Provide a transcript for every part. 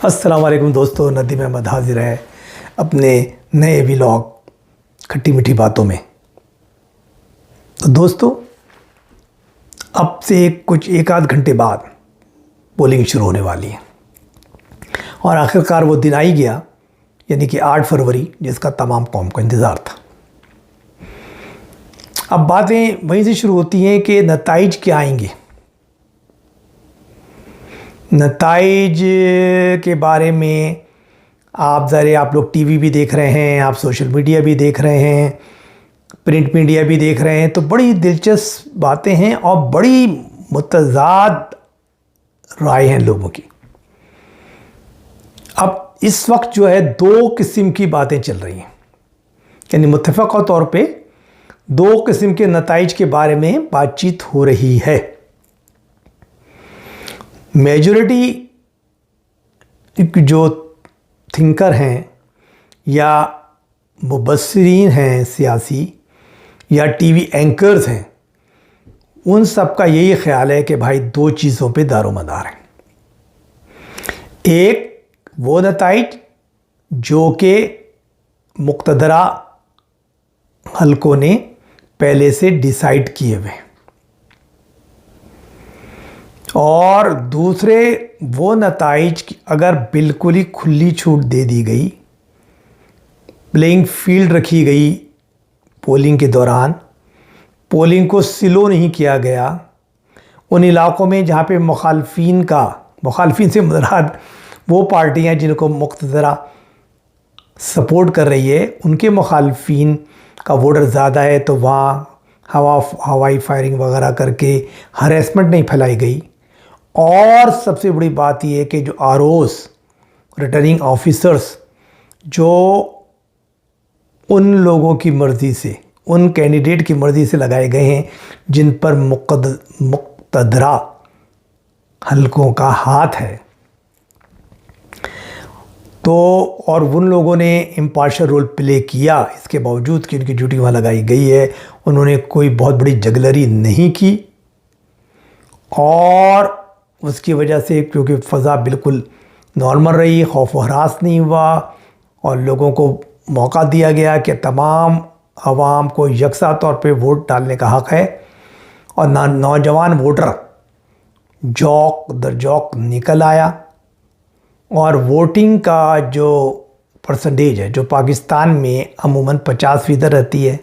अस्सलाम वालेकुम दोस्तों, नदीम अहमद हाजिर है अपने नए व्लॉग खट्टी मीठी बातों में। तो दोस्तों, अब से कुछ एक आध घंटे बाद पोलिंग शुरू होने वाली है और आखिरकार वो दिन आ ही गया, यानी कि 8 फरवरी, जिसका तमाम कौम को इंतज़ार था। अब बातें वहीं से शुरू होती हैं कि नताइज क्या आएंगे। नताइज के बारे में आप लोग टीवी भी देख रहे हैं, आप सोशल मीडिया भी देख रहे हैं, प्रिंट मीडिया भी देख रहे हैं, तो बड़ी दिलचस्प बातें हैं और बड़ी मुतज़ाद राय हैं लोगों की। अब इस वक्त जो है 2 किस्म की बातें चल रही हैं, यानी मुत्तफ़क़ा तौर पे 2 किस्म के नताइज के बारे में बातचीत हो रही है। मेजॉरिटी जो थिंकर हैं या मुबस्सिरीन हैं सियासी या टीवी एंकर्स हैं, उन सब का यही ख्याल है कि भाई 2 चीज़ों पे दारोमदार है। एक वो नताइज जो कि मुक़्तदरा हलकों ने पहले से डिसाइड किए हुए, और दूसरे वो नताइज अगर बिल्कुल ही खुली छूट दे दी गई, प्लेइंग फील्ड रखी गई, पोलिंग के दौरान पोलिंग को स्लो नहीं किया गया, उन इलाक़ों में जहाँ पे मुखालफिन से मुराद वो पार्टियाँ जिनको मुक़्तदरा सपोर्ट कर रही है, उनके मुखालफिन का वोटर ज़्यादा है, तो वहाँ हवाई फायरिंग वगैरह करके हरेसमेंट नहीं फैलाई गई। और सबसे बड़ी बात यह है कि जो आरओस रिटर्निंग ऑफिसर्स जो उन लोगों की मर्ज़ी से, उन कैंडिडेट की मर्ज़ी से लगाए गए हैं जिन पर मुक़्तदरा हलकों का हाथ है, तो और उन लोगों ने इम्पार्शियल रोल प्ले किया, इसके बावजूद कि उनकी ड्यूटी वहाँ लगाई गई है, उन्होंने कोई बहुत बड़ी जगलरी नहीं की, और उसकी वजह से क्योंकि फ़ज़ा बिल्कुल नॉर्मल रही, खौफ व हरास नहीं हुआ, और लोगों को मौका दिया गया कि तमाम आवाम को यकसा तौर पे वोट डालने का हक़ है, और नौजवान वोटर जौक दर जौक निकल आया। और वोटिंग का जो परसेंटेज है, जो पाकिस्तान में अमूमन 50% रहती है,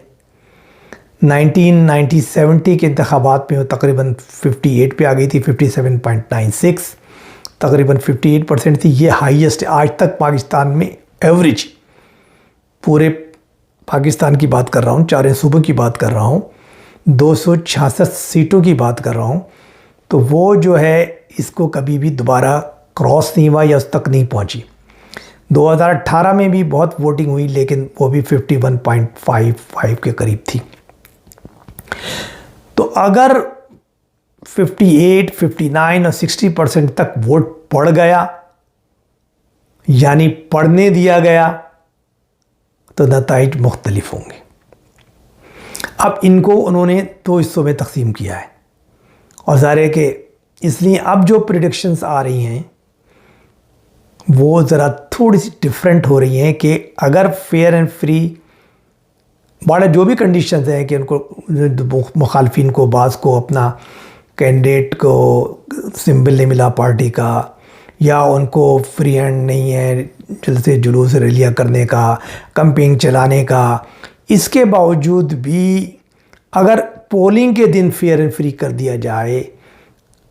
1970 के इंतखाबात में वो तकरीबन 58 पे आ गई थी, 57.96, तकरीबन 58% थी। ये हाईएस्ट आज तक पाकिस्तान में एवरेज, पूरे पाकिस्तान की बात कर रहा हूँ, 4 सूबों की बात कर रहा हूँ, 266 सीटों की बात कर रहा हूँ, तो वो जो है इसको कभी भी दोबारा क्रॉस नहीं हुआ या उस तक नहीं पहुँची। 2018 में भी बहुत वोटिंग हुई, लेकिन वो भी 51.55 के करीब थी। तो अगर 58, 59 और 60% तक वोट पड़ गया, यानी पढ़ने दिया गया, तो नताइज मुख्तलिफ होंगे। अब इनको उन्होंने 2 हिस्सों में तकसीम किया है, और ज़ाहिर है कि इसलिए अब जो प्रेडिक्शंस आ रही हैं वो ज़रा थोड़ी सी डिफरेंट हो रही हैं कि अगर फेयर एंड फ्री बड़े जो भी कंडीशंस हैं कि उनको मुखालफिन को बाज़ को अपना कैंडिडेट को सिंबल नहीं मिला पार्टी का, या उनको फ्री हैंड नहीं है जलसे जुलूस रैलियाँ करने का, कैंपेन चलाने का, इसके बावजूद भी अगर पोलिंग के दिन फेयर एंड फ्री कर दिया जाए,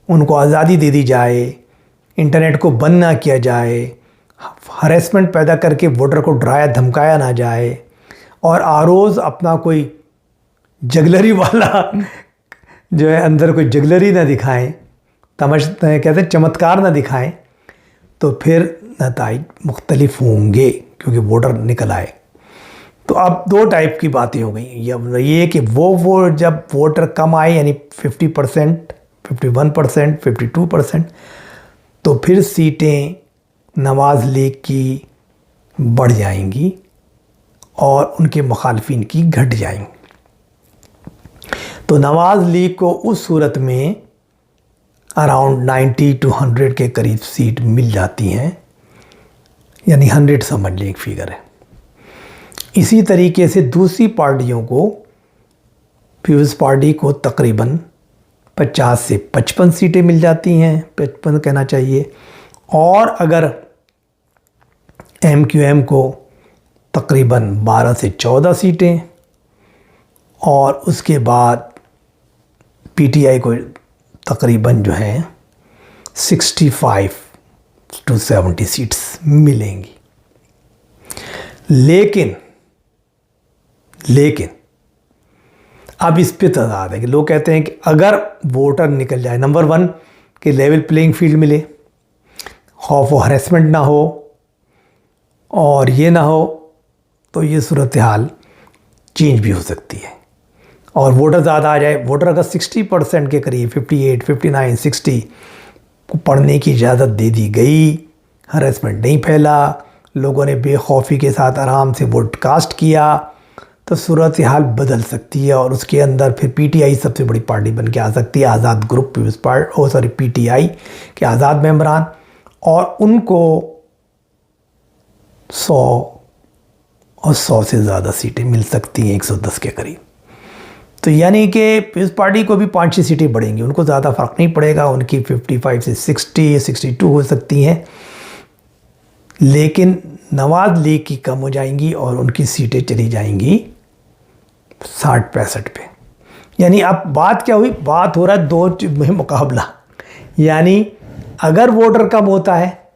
उनको आज़ादी दे दी जाए, इंटरनेट को बंद ना किया जाए, हरेसमेंट पैदा करके वोटर को डराया धमकाया ना जाए, और आरोज़ अपना कोई जगलरी वाला जो है अंदर कोई जगलरी ना दिखाएं, कहते हैं चमत्कार ना दिखाएं, तो फिर नताइज मुख्तलिफ होंगे क्योंकि वोटर निकल आए। तो अब 2 टाइप की बातें हो गई। ये कि वो जब वोटर कम आए, यानी 50%, 51%, 52%, तो फिर सीटें नवाज़ लीग की बढ़ जाएंगी और उनके मुखालफिन की घट जाएंगी। तो नवाज़ लीग को उस सूरत में अराउंड 90 to 100 के करीब सीट मिल जाती हैं, यानी 100 समझ लें एक फिगर है। इसी तरीके से दूसरी पार्टियों को, पीपल्स पार्टी को तकरीबन 50 से 55 सीटें मिल जाती हैं, 55 कहना चाहिए। और अगर MQM को तकरीबन 12 से 14 सीटें, और उसके बाद PTI को तकरीबन जो है 65 to 70 सीट्स मिलेंगी। लेकिन अब इस पे तजाद है कि लोग कहते हैं कि अगर वोटर निकल जाए, नंबर 1 कि लेवल प्लेइंग फील्ड मिले, खौफ व हरेसमेंट ना हो, और ये ना हो, तो ये सूरत हाल चेंज भी हो सकती है और वोटर ज़्यादा आ जाए। वोटर अगर 60% के करीब 58, 59, 60 को पढ़ने की इजाज़त दे दी गई, हरेसमेंट नहीं फैला, लोगों ने बेखौफी के साथ आराम से वोट कास्ट किया, तो सूरत हाल बदल सकती है। और उसके अंदर फिर PTI सबसे बड़ी पार्टी बन के आ सकती है, आज़ाद ग्रुप पीपल्स पार्टी PTI के आज़ाद मेंबरान, और उनको 100 से ज़्यादा सीटें मिल सकती हैं, 110 के करीब। तो यानी कि पीपल्स पार्टी को भी 5-6 सीटें बढ़ेंगी, उनको ज़्यादा फ़र्क नहीं पड़ेगा, उनकी 55 से 60, 62 हो सकती हैं। लेकिन नवाज लीग की कम हो जाएंगी और उनकी सीटें चली जाएंगी 60-65 पे। यानी अब बात क्या हुई, बात हो रहा है दो में मुकाबला। यानी अगर वोटर कम होता है,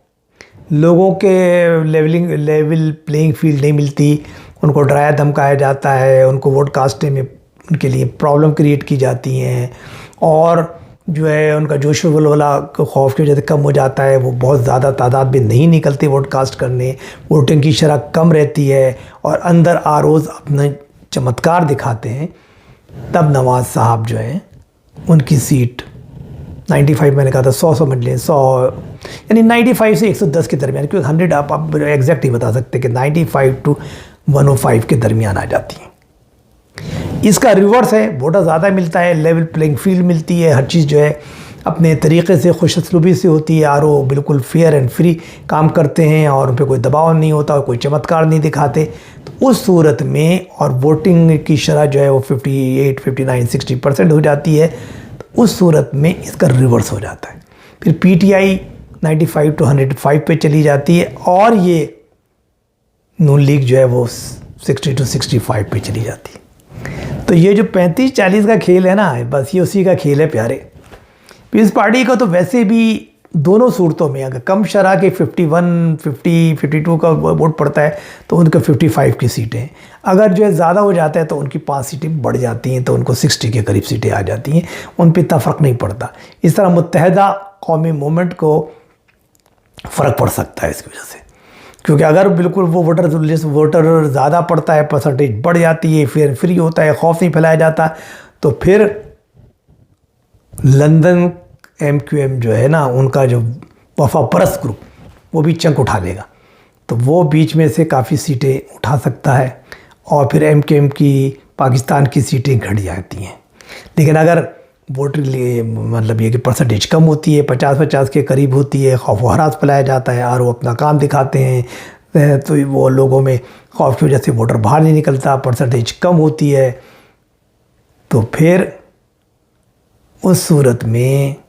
लोगों के लेवल प्लेइंग फील्ड नहीं मिलती, उनको डराया धमकाया जाता है, उनको वोट कास्टे में उनके लिए प्रॉब्लम क्रिएट की जाती हैं, और जो है उनका जोश वलवला खौफ की वजह से कम हो जाता है, वो बहुत ज़्यादा तादाद में नहीं निकलते वोट कास्ट करने, वोटिंग की शरह कम रहती है, और अंदर रोज़ अपना चमत्कार दिखाते हैं, तब नवाज साहब जो है उनकी सीट 95, मैंने कहा था 100 समझ लें, 100 यानी 95 से 110 के दरमियान, क्योंकि 100 आप एग्जैक्ट ही बता सकते कि 95 to 105 के दरमियान आ जाती हैं। इसका रिवर्स है, वोटर ज़्यादा मिलता है, लेवल प्लेइंग फील्ड मिलती है, हर चीज़ जो है अपने तरीके से खुश असलूबी से होती है, RO बिल्कुल फेयर एंड फ्री काम करते हैं और उन पर कोई दबाव नहीं होता और कोई चमत्कार नहीं दिखाते। तो उस सूरत में, और वोटिंग की शरह जो है वो 58, 59, 60% हो जाती है, तो उस सूरत में इसका रिवर्स हो जाता है। फिर PTI 95 to 105 पे चली जाती है, और ये नून लीग जो है वो 60 to 65 पे चली जाती है। तो ये जो 35-40 का खेल है ना, बस ये उसी का खेल है प्यारे। पीपल्स पार्टी का तो वैसे भी दोनों सूरतों में अगर कम शरह के 51, 50, 52 का वोट पड़ता है तो उनका 55 की सीटें, अगर जो है ज़्यादा हो जाता है तो उनकी 5 सीटें बढ़ जाती हैं, तो उनको 60 के करीब सीटें आ जाती हैं, उन पर इतना फ़र्क नहीं पड़ता। इस तरह मुत्तहदा कौमी मूवमेंट को फ़र्क पड़ सकता है इसकी वजह से, क्योंकि अगर बिल्कुल वो वोटर ज़्यादा पड़ता है, परसेंटेज बढ़ जाती है, फिर फ्री होता है, खौफ नहीं फैलाया जाता, तो फिर लंदन MQM जो है ना, उनका जो वफा परस्त ग्रुप, वो भी चंक उठा लेगा, तो वो बीच में से काफ़ी सीटें उठा सकता है, और फिर MQM की पाकिस्तान की सीटें घट जाती हैं। लेकिन अगर वोट मतलब ये कि परसेंटेज कम होती है, 50-50 के करीब होती है, खौफ व हरास फैलाया जाता है, और वो अपना काम दिखाते हैं, तो वो लोगों में खौफ की वजह से वोटर बाहर नहीं निकलता, परसेंटेज कम होती है, तो फिर उस सूरत में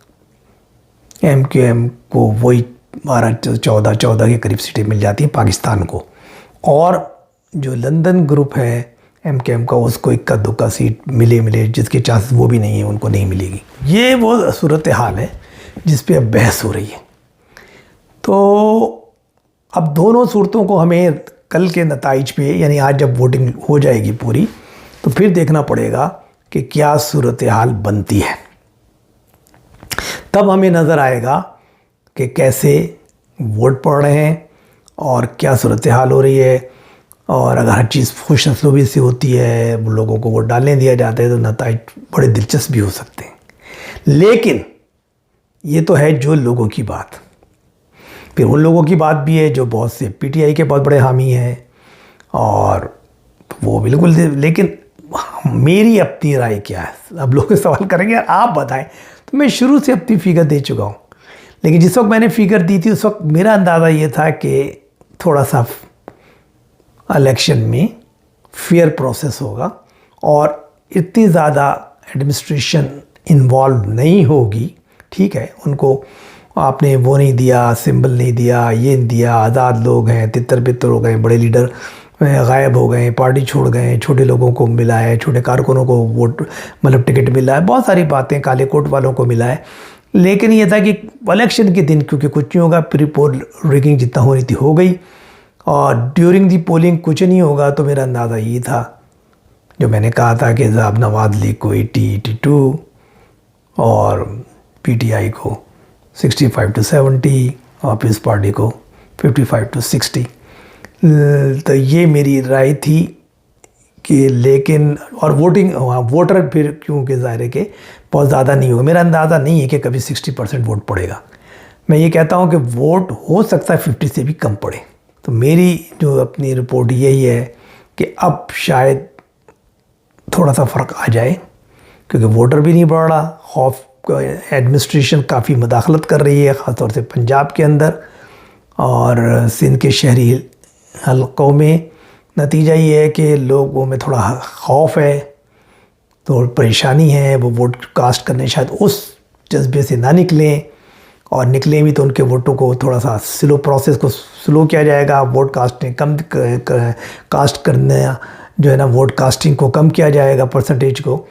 MQM को वही 12-14 के करीब सीटें मिल जाती हैं पाकिस्तान को, और जो लंदन ग्रुप है MQM का, उसको इक्का दुक्का सीट मिले जिसके चांसेस वो भी नहीं है, उनको नहीं मिलेगी। ये वो सूरत हाल है जिस पे अब बहस हो रही है। तो अब दोनों सूरतों को हमें कल के नताइज पे, यानी आज जब वोटिंग हो जाएगी पूरी, तो फिर देखना पड़ेगा कि क्या सूरत हाल बनती है। तब हमें नज़र आएगा कि कैसे वोट पड़ रहे हैं और क्या सूरत हाल हो रही है, और अगर हर चीज़ खुश असलूबी से होती है, लोगों को वोट डालने दिया जाता है, तो नताइज बड़े दिलचस्प भी हो सकते हैं। लेकिन ये तो है जो लोगों की बात, फिर उन लोगों की बात भी है जो बहुत से PTI के बहुत बड़े हामी हैं, और वो बिल्कुल, लेकिन मेरी अपनी राय क्या है, अब लोग सवाल करेंगे यार आप बताएं, तो मैं शुरू से अपनी फ़िगर दे चुका हूँ। लेकिन जिस वक्त मैंने फ़िगर दी थी उस वक्त मेरा अंदाज़ा ये था कि थोड़ा सा इलेक्शन में फेयर प्रोसेस होगा और इतनी ज़्यादा एडमिनिस्ट्रेशन इन्वॉल्व नहीं होगी। ठीक है, उनको आपने वो नहीं दिया, सिंबल नहीं दिया, ये नहीं दिया, आज़ाद लोग हैं, तितर बितर हो गए, बड़े लीडर गायब हो गए, पार्टी छोड़ गए, छोटे लोगों को मिला है, छोटे कारकुनों को वोट मतलब टिकट मिला है, बहुत सारी बातें, काले कोट वालों को मिला है। लेकिन ये था कि इलेक्शन के दिन क्योंकि कुछ नहीं होगा, प्री पोल रिगिंग जितना होनी थी हो गई और ड्यूरिंग दी पोलिंग कुछ नहीं होगा। तो मेरा अंदाज़ा ये था जो मैंने कहा था कि साहब नवाज लीग को 80-82 और पीटीआई को 65-70 और पीस पार्टी को 55-60। तो ये मेरी राय थी कि लेकिन और वोटर फिर क्योंकि ज़ाहिर है कि बहुत ज़्यादा नहीं होगा। मेरा अंदाज़ा नहीं है कि कभी 60% वोट पड़ेगा। मैं ये कहता हूँ कि वोट हो सकता है 50 से भी कम पड़े। तो मेरी जो अपनी रिपोर्ट यही है कि अब शायद थोड़ा सा फ़र्क आ जाए क्योंकि वोटर भी नहीं बढ़ रहा, खौफ एडमिनिस्ट्रेशन काफ़ी मुदाखलत कर रही है, ख़ासतौर से पंजाब के अंदर और सिंध के शहरी हलकों में। नतीजा ये है कि लोगों में थोड़ा खौफ है, तो परेशानी है, वो वोट कास्ट करने शायद उस जज्बे से ना निकलें और निकलें भी तो उनके वोटों को थोड़ा सा स्लो प्रोसेस को स्लो किया जाएगा, वोट कास्टिंग कम कास्ट करने जो है ना वोट कास्टिंग को कम किया जाएगा परसेंटेज को।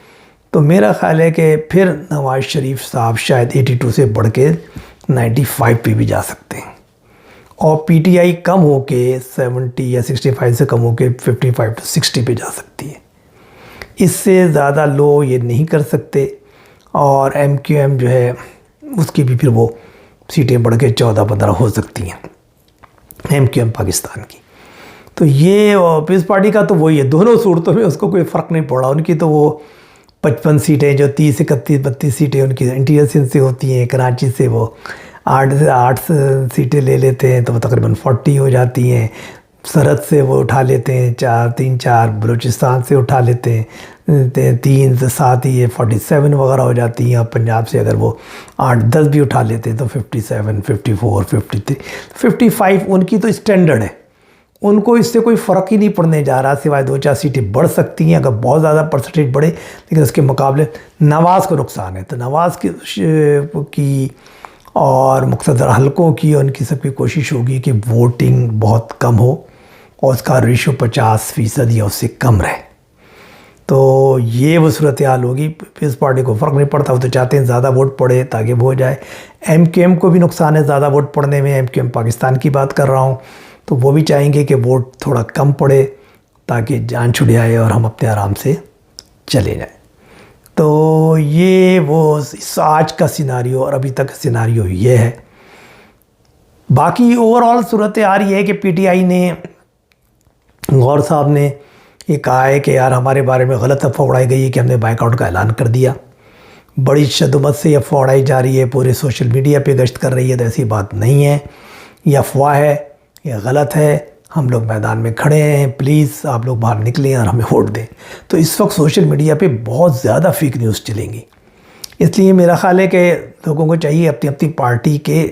तो मेरा ख़्याल है कि फिर नवाज शरीफ साहब शायद 82 से बढ़ के 95 पे भी जा सकते हैं और पीटीआई कम होके 70 या 65 से कम होके 55-60 पे जा सकती है। इससे ज़्यादा लो ये नहीं कर सकते और एमक्यूएम जो है उसकी भी फिर वो सीटें बढ़ के 14-15 हो सकती हैं, एमक्यूएम पाकिस्तान की। तो ये पीस पार्टी का तो वही है, दोनों सूरतों में उसको कोई फ़र्क नहीं पड़ा। उनकी तो वो 55 सीटें जो 30, 31, 32 सीटें उनकी इंटीरियर सिंध से होती हैं, कराची से वो 8 सीटें ले लेते हैं तो वो तकरीबन 40 हो जाती हैं। सरहद से वो उठा लेते हैं 3-4, बलूचिस्तान से उठा लेते हैं 3 से 7 ही 47 वगैरह हो जाती हैं। और पंजाब से अगर वो 8-10 भी उठा लेते हैं तो 57, 54, 53, 55 उनकी तो स्टैंडर्ड है। उनको इससे कोई फ़र्क ही नहीं पड़ने जा रहा, सिवाय 2-4 सीटें बढ़ सकती हैं अगर बहुत ज़्यादा परसेंटेज बढ़े, लेकिन उसके मुकाबले नवाज़ को नुकसान है। तो नवाज़ की और मुख्तदर हलकों की और उनकी सबकी कोशिश होगी कि वोटिंग बहुत कम हो और उसका रेशो 50% या उससे कम रहे। तो ये वो सूरत हाल होगी। पीस पार्टी को फ़र्क नहीं पड़ता, वो तो चाहते हैं ज़्यादा वोट पड़े ताकि वो हो जाए। एमक्यूएम को भी नुकसान है ज़्यादा वोट पड़ने में, एमक्यूएम पाकिस्तान की बात कर रहा हूँ, तो वो भी चाहेंगे कि वोट थोड़ा कम पड़े ताकि जान छुट जाए और हम अपने आराम से चले जाएं। तो ये वो आज का सिनारियो और अभी तक सिनारियो ये है। बाकी ओवरऑल सूरत आ रही है कि पीटीआई ने, गौर साहब ने ये कहा है कि यार हमारे बारे में गलत अफवाह उड़ाई गई है कि हमने बाइकआउट का ऐलान कर दिया। बड़ी शद्दुमत से ये अफवाह उड़ाई जा रही है, पूरे सोशल मीडिया पे गश्त कर रही है। तो ऐसी बात नहीं है, ये अफवाह है, ये गलत है। हम लोग मैदान में खड़े हैं, प्लीज़ आप लोग बाहर निकलें और हमें वोट दें। तो इस वक्त सोशल मीडिया पे बहुत ज़्यादा फेक न्यूज़ चलेंगी, इसलिए मेरा ख़्याल है कि लोगों को चाहिए अपनी अपनी पार्टी के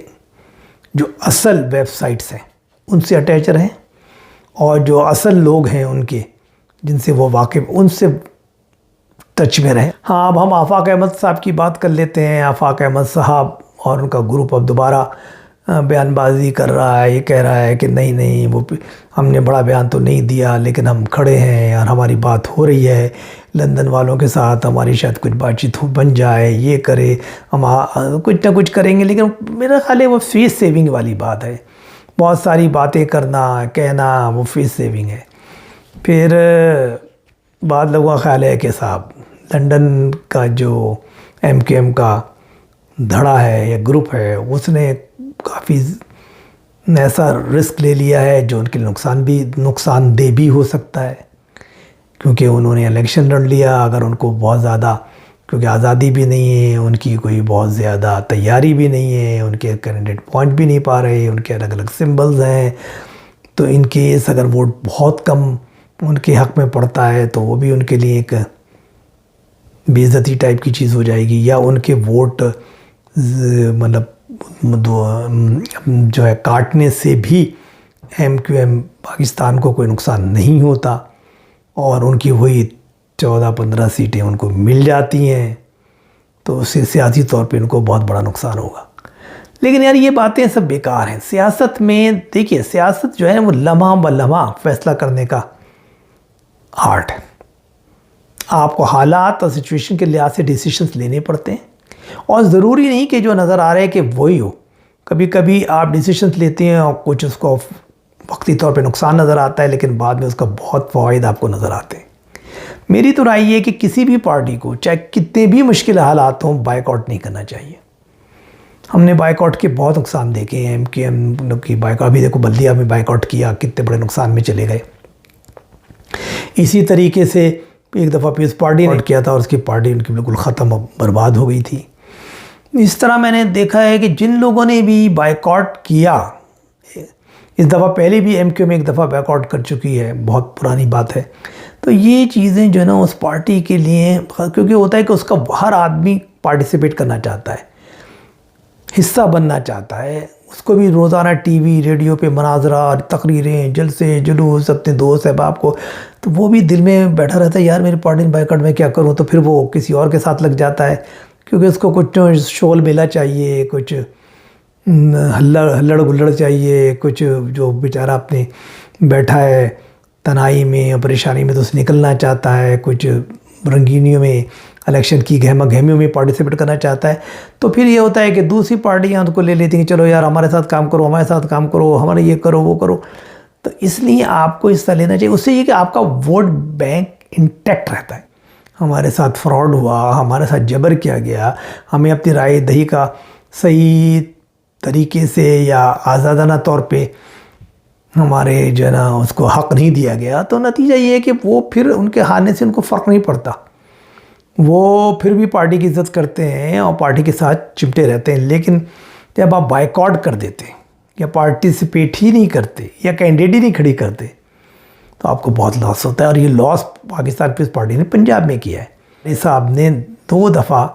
जो असल वेबसाइट्स हैं उनसे अटैच रहें और जो असल लोग हैं उनके जिनसे वो वाकिफ़, उनसे टच में रहें। हाँ, अब हम आफाक अहमद साहब की बात कर लेते हैं। आफाक अहमद साहब और उनका ग्रुप अब दोबारा बयानबाजी कर रहा है, ये कह रहा है कि नहीं वो हमने बड़ा बयान तो नहीं दिया, लेकिन हम खड़े हैं और हमारी बात हो रही है लंदन वालों के साथ, हमारी शायद कुछ बातचीत बन जाए, ये करे, हम कुछ ना कुछ करेंगे। लेकिन मेरा ख्याल है वो फेस सेविंग वाली बात है। बहुत सारी बातें करना, कहना, वो फेस सेविंग है। फिर बाद लोगों का ख्याल है कि साहब लंदन का जो एमक्यूएम का धड़ा है या ग्रुप है उसने काफ़ी ऐसा रिस्क ले लिया है जो उनके नुकसानदेह भी हो सकता है, क्योंकि उन्होंने इलेक्शन लड़ लिया। अगर उनको बहुत ज़्यादा, क्योंकि आज़ादी भी नहीं है, उनकी कोई बहुत ज़्यादा तैयारी भी नहीं है, उनके कैंडिडेट पहुंच भी नहीं पा रहे, उनके अलग अलग सिंबल्स हैं, तो इन केस अगर वोट बहुत कम उनके हक़ में पड़ता है तो वो भी उनके लिए एक बेइज्जती टाइप की चीज़ हो जाएगी, या उनके वोट मतलब जो है काटने से भी MQM पाकिस्तान को कोई नुकसान नहीं होता और उनकी वही 14-15 सीटें उनको मिल जाती हैं, तो उससे सियासी तौर पे उनको बहुत बड़ा नुकसान होगा। लेकिन यार ये बातें सब बेकार हैं। सियासत में देखिए, सियासत जो है वो लम्हा ब लम्हा फैसला करने का आर्ट है। आपको हालात और सिचुएशन के लिहाज से डिसीजंस लेने पड़ते हैं और ज़रूरी नहीं कि जो नज़र आ रहा है कि वही हो। कभी कभी आप डिसीजंस लेते हैं और कुछ उसको वक्ती तौर पे नुकसान नज़र आता है, लेकिन बाद में उसका बहुत फ़वाइद आपको नज़र आते हैं। मेरी तो राय ये है कि किसी भी पार्टी को चाहे कितने भी मुश्किल हालात हों, बाइकआउट नहीं करना चाहिए। हमने बाइकआउट के बहुत नुकसान देखे हैं। MQM की बाइकआउट, अभी देखो बल्दिया में बाइकआउट किया, कितने बड़े नुकसान में चले गए। इसी तरीके से एक दफ़ा पीस पार्टी ने किया था और उसकी पार्टी उनकी बिल्कुल ख़त्म बर्बाद हो गई थी। इस तरह मैंने देखा है कि जिन लोगों ने भी बाइकआउट किया, इस दफ़ा पहले भी MQM एक दफ़ा बाइकआउट कर चुकी है, बहुत पुरानी बात है। तो ये चीज़ें जो है ना उस पार्टी के लिए, क्योंकि होता है कि उसका हर आदमी पार्टिसिपेट करना चाहता है, हिस्सा बनना चाहता है। उसको भी रोज़ाना TV रेडियो पे मनाजरा, तकरीरें, जलसे जुलूस, अपने दोस्त अहबाब को, तो वो भी दिल में बैठा रहता है, यार मेरी पार्टी में बाइकआउट में क्या करूँ। तो फिर वो किसी और के साथ लग जाता है, क्योंकि उसको कुछ शोल मेला चाहिए, कुछ हल्लड़ गुल्लड़ चाहिए, कुछ जो बेचारा अपने बैठा है तनाई में और परेशानी में, तो उससे निकलना चाहता है, कुछ रंगीनियों में, इलेक्शन की गहमा गहमियों में पार्टिसिपेट करना चाहता है। तो फिर ये होता है कि दूसरी पार्टियाँ उनको ले लेती हैं, चलो यार हमारे साथ काम करो, हमारे साथ काम करो, हमारे ये करो वो करो। तो इसलिए आपको हिस्सा लेना चाहिए। उससे ये कि आपका वोट बैंक इंटैक्ट रहता है। हमारे साथ फ्रॉड हुआ, हमारे साथ जबर किया गया, हमें अपनी राय दही का सही तरीके से या आज़ादाना तौर पे हमारे जो है ना उसको हक़ नहीं दिया गया, तो नतीजा ये है कि वो फिर उनके हारने से उनको फ़र्क नहीं पड़ता, वो फिर भी पार्टी की इज़्ज़त करते हैं और पार्टी के साथ चिपटे रहते हैं। लेकिन जब आप बाइकआउट कर देते हैं या पार्टिसिपेट ही नहीं करते या कैंडिडेट ही नहीं खड़ी करते, तो आपको बहुत लॉस होता है। और ये लॉस पाकिस्तान पीपल्स पार्टी ने पंजाब में किया है। साहब ने 2 दफ़ा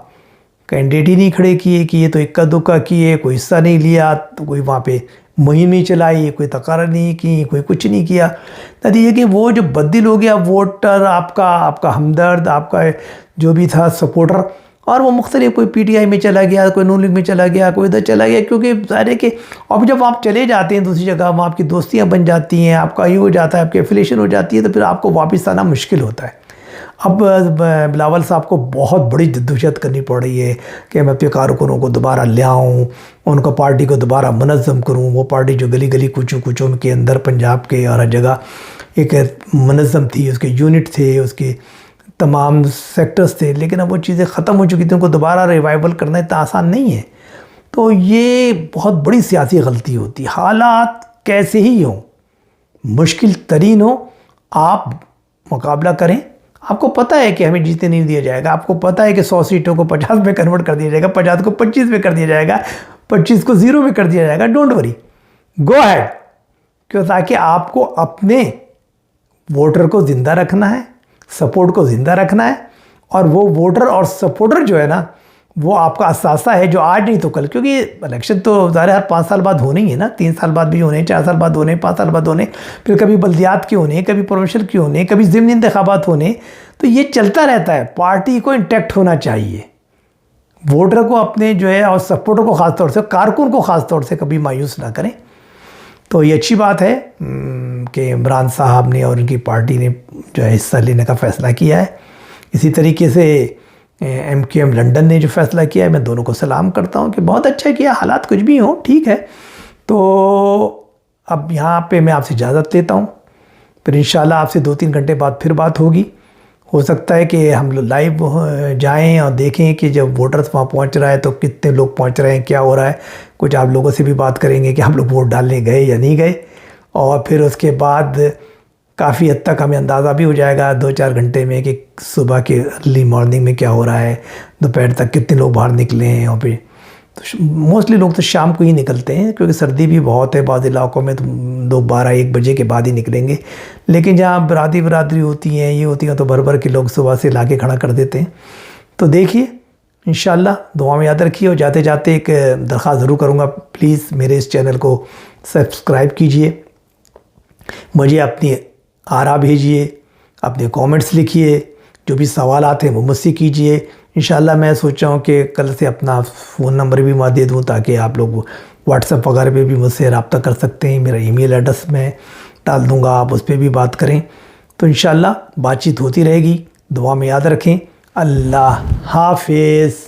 कैंडिडेट ही नहीं खड़े किए तो इक्का दुक्का किए, कोई हिस्सा नहीं लिया, तो कोई वहाँ पे मुहिम नहीं चलाई, कोई तकारा नहीं की, कोई कुछ नहीं किया। नतीजे कि वो जो बददिल हो गया वोटर, आपका हमदर्द, आपका जो भी था सपोर्टर, और वो मुख्तलिफ, कोई PTI में चला गया, कोई नून लीग में चला गया, कोई इधर चला गया, क्योंकि ज़ाहिर है कि अब जब आप चले जाते हैं दूसरी जगह, वहाँ आपकी दोस्तियाँ बन जाती हैं, आपका ये हो जाता है, आपकी एफिलेशन हो जाती है, तो फिर आपको वापस आना मुश्किल होता है। अब बिलावल साहब को बहुत बड़ी जद्दोजहद करनी पड़ रही है कि मैं अपने कारकुनों को दोबारा ले आऊँ, उनको पार्टी को दोबारा मुनज़्ज़म करूँ। वो पार्टी जो गली गली कूचों के अंदर पंजाब के हर जगह एक मुनज़्ज़म थी, उसके यूनिट थे, उसके तमाम सेक्टर्स थे, लेकिन अब वो चीज़ें ख़त्म हो चुकी थी। उनको दोबारा रिवाइवल करना इतना आसान नहीं है। तो ये बहुत बड़ी सियासी गलती होती है। हालात कैसे ही हों, मुश्किल तरीन हो, आप मुकाबला करें। आपको पता है कि हमें जीतने नहीं दिया जाएगा, आपको पता है कि 100 सीटों को 50 में कन्वर्ट कर दिया जाएगा, 50 को 25 में कर दिया जाएगा, 25 को 0 में कर दिया जाएगा। Don't worry, go ahead. क्यों? ताकि आपको अपने वोटर को ज़िंदा रखना है, सपोर्ट को ज़िंदा रखना है, और वो वोटर और सपोर्टर जो है ना, वो आपका असासा है, जो आज नहीं तो कल, क्योंकि इलेक्शन तो ज़ाहिर हर 5 साल बाद होने ही है ना, 3 साल बाद भी होने, 4 साल बाद होने, 5 साल बाद होने, फिर कभी बल्दियात के होने, कभी प्रोविंशियल के होने, कभी ज़िमनी इंतखाबात होने। तो ये चलता रहता है। पार्टी को इंटैक्ट होना चाहिए, वोटर को अपने जो है और सपोर्टर को ख़ास तौर से, कारकुन को ख़ास तौर से कभी मायूस ना करें। तो ये अच्छी बात है कि इमरान साहब ने और उनकी पार्टी ने जो है हिस्सा लेने का फ़ैसला किया है। इसी तरीके से MQM लंदन ने जो फ़ैसला किया है, मैं दोनों को सलाम करता हूँ कि बहुत अच्छा किया। हालात कुछ भी हों, ठीक है। तो अब यहाँ पे मैं आपसे इजाज़त लेता हूँ, फिर इंशाल्लाह आपसे 2-3 घंटे बाद फिर बात होगी। हो सकता है कि हम लोग लाइव जाएं और देखें कि जब वोटर्स वहाँ पहुँच रहा है तो कितने लोग पहुँच रहे हैं, क्या हो रहा है। कुछ आप लोगों से भी बात करेंगे कि आप लोग वोट डालने गए या नहीं गए, और फिर उसके बाद काफ़ी हद तक हमें अंदाज़ा भी हो जाएगा 2-4 घंटे में कि सुबह के अर्ली मॉर्निंग में क्या हो रहा है, दोपहर तक कितने लोग बाहर निकले हैं। और फिर तो मोस्टली लोग तो शाम को ही निकलते हैं, क्योंकि सर्दी भी बहुत है। बाद इलाकों में तो 12-1 बजे के बाद ही निकलेंगे, लेकिन जहाँ बरादरी होती हैं, ये होती हैं, तो भर के लोग सुबह से लाके खड़ा कर देते हैं। तो देखिए, इंशाल्लाह दुआ में याद रखिए। और जाते जाते एक दरख्वास्त ज़रूर करूँगा, प्लीज़ मेरे इस चैनल को सब्सक्राइब कीजिए मुझे अपनी आरा भेजिए, अपने कमेंट्स लिखिए, जो भी सवाल आते हैं वो मुझसे कीजिए। इंशाल्लाह मैं सोचा हूँ कि कल से अपना फ़ोन नंबर भी मैं दे दूँ ताकि आप लोग व्हाट्सएप वगैरह पे भी मुझसे रब्ता कर सकते हैं। मेरा ईमेल एड्रेस मैं डाल दूँगा, आप उस पर भी बात करें। तो इंशाल्लाह बातचीत होती रहेगी। दुआ में याद रखें। अल्लाह हाफिज़।